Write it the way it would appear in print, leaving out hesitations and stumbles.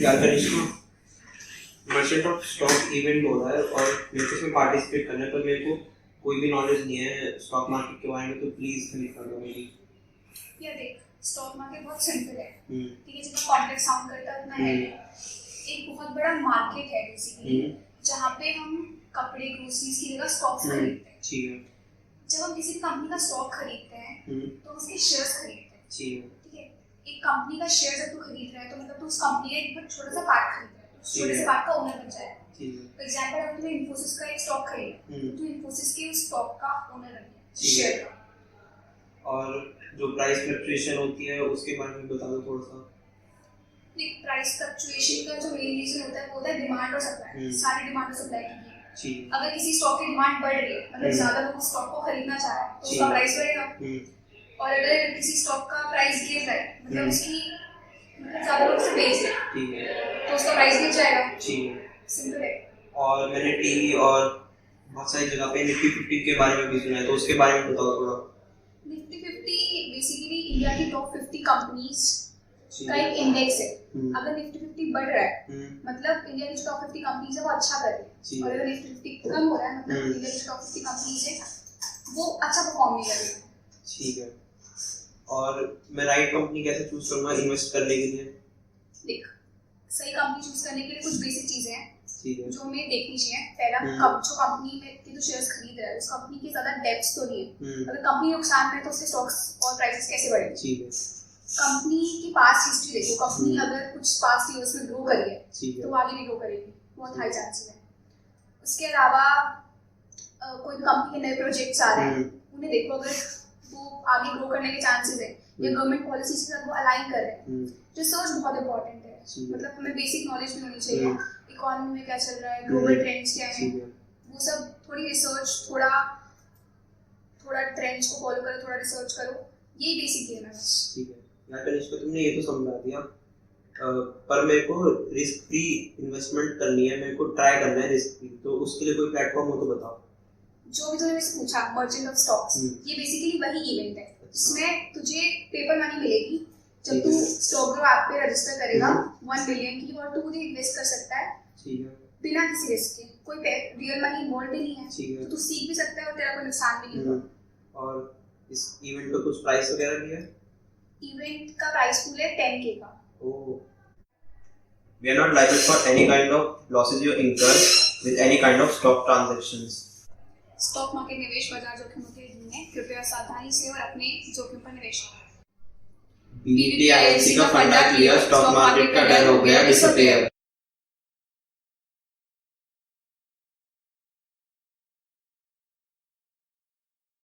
यार करिश्मा, merchant of stock event हो रहा है और मेरे को इसमें पार्टिसिपेट करना है, पर मेरे को कोई भी नॉलेज नहीं है स्टॉक मार्केट के बारे में, तो प्लीज हेल्प कर दो मेरी। यार देख, स्टॉक मार्केट बहुत सिंपल है, हम्म। ठीक है, जितना कॉम्प्लेक्स साउंड करता है उतना है। एक बहुत बड़ा मार्केट है बेसिकली, जहाँ पे हम कपड़े, ग्रोसरीज की जगह स्टॉक्स खरीदते हैं। ठीक है। जब हम किसी कंपनी का स्टॉक खरीदते हैं तो उसके शेयर्स खरीदते हैं। ठीक है। एक कंपनी का शेयर जब तू खरीद रहा है तो मतलब तू उस कंपनी का एक छोटा सा पार्ट खरीद रहा है, तो छोटे से पार्ट का ओनर बन जाएगा। फॉर एग्जांपल, अगर तूने इन्फोसिस का एक स्टॉक खरीदा तो तू इन्फोसिस के उस स्टॉक का ओनर बन गया, शेयर का। और जो प्राइस फ्लक्चुएशन होती है उसके बारे में बता दो थोड़ा सा। देख, प्राइस फ्लक्चुएशन का जो मेन रीजन होता है वो होता है डिमांड और सप्लाई। सारी डिमांड और सप्लाई की है। अगर किसी स्टॉक की डिमांड बढ़ रही है, मतलब ज्यादा लोग उस स्टॉक को खरीदना चाह रहे हैं, तो उसका प्राइस बढ़ेगा। और अगर किसी स्टॉक का प्राइस गिर रहा है, मतलब उसकी ज्यादा लोग उसे बेच रहे हैं, तो उसका प्राइस गिर जाएगा। सिंपल है। और मैंने टीवी और बहुत सारी जगह पे निफ्टी 50 के बारे में भी सुना है, तो उसके बारे में बताओ थोड़ा। निफ्टी 50 बेसिकली इंडिया की टॉप 50 कंपनीज का एक इंडेक्स है। अगर निफ्टी 50 बढ़ रहा है मतलब इंडिया की टॉप 50 कंपनीज है वो अच्छा कर रही है, और अगर निफ्टी 50 कम हो रहा है मतलब इंडिया की टॉप 50 कंपनीज है वो अच्छा परफॉर्म नहीं कर रही है। ठीक है। और मैं राइट कंपनी कैसे चूज करूंगा इन्वेस्ट करने के लिए? देख, सही कंपनी चूज करने के लिए कुछ बेसिक चीजें हैं जो हमें देखनी चाहिए। पहला, जो कंपनी में के जो शेयर्स खरीद रहा है उस कंपनी की ज्यादा डेप्थ तो नहीं है। अगर कंपनी नुकसान में है तो उसके स्टॉक्स और प्राइसेस कैसे बढ़ेंगे। कंपनी की पास्ट हिस्ट्री देखो, कंपनी अगर कुछ पास्ट ईयर्स में ग्रो करी है तो आगे भी ग्रो करेगी, बहुत हाई चांसेस है। उसके अलावा कोई कंपनी के नए प्रोजेक्ट्स आ रहे हैं, उन्हें देखो, अगर वो आगे ग्रो करने के चांसेस है या गवर्नमेंट पॉलिसी के साथ वो अलाइन कर रहे हैं। रिसर्च बहुत इंपॉर्टेंट है, मतलब हमें बेसिक नॉलेज भी होनी चाहिए, इकोनॉमी में क्या चल रहा है, ग्लोबल ट्रेंड्स क्या हैं, वो सब थोड़ी रिसर्च, थोड़ा ट्रेंड्स को फॉलो करो, थोड़ा रिसर्च करो, यही बेसिक गेम है। ठीक है यार कनिष्का, तुमने ये तो समझा दिया, पर मेरे को रिस्क फ्री इन्वेस्टमेंट करनी है, मेरे को ट्राई करना है रिस्क फ्री, तो उसके लिए कोई प्लेटफॉर्म हो तो बताओ। जो भी तूने मुझसे पूछा, मर्चेंट ऑफ स्टॉक्स, ये बेसिकली वही इवेंट है जिसमें तुझे पेपर मनी मिलेगी जब तू स्टॉक ग्रो ऐप पे रजिस्टर करेगा 1 बिलियन की, और तू खुद इन्वेस्ट कर सकता है। ठीक है। बिना किसी रिस्क के, कोई रियल मनी इन्वॉल्व ही नहीं है, तो तू सीख भी सकता है और तेरा कोई नुकसान भी नहीं होगा। और इस इवेंट का कुछ प्राइस वगैरह भी है? इवेंट का प्राइस पूल है 10K का। ओह। We are not liable for any kind of losses you incur with any kind of stock transactions. Stock market निवेश बाजार जोखिम होते हैं, कृपया सावधानी से और अपने जोखिम पर निवेश करें। BBTINC का फंडा क्लियर, स्टॉक मार्केट का डर हो गया डिसअपियर।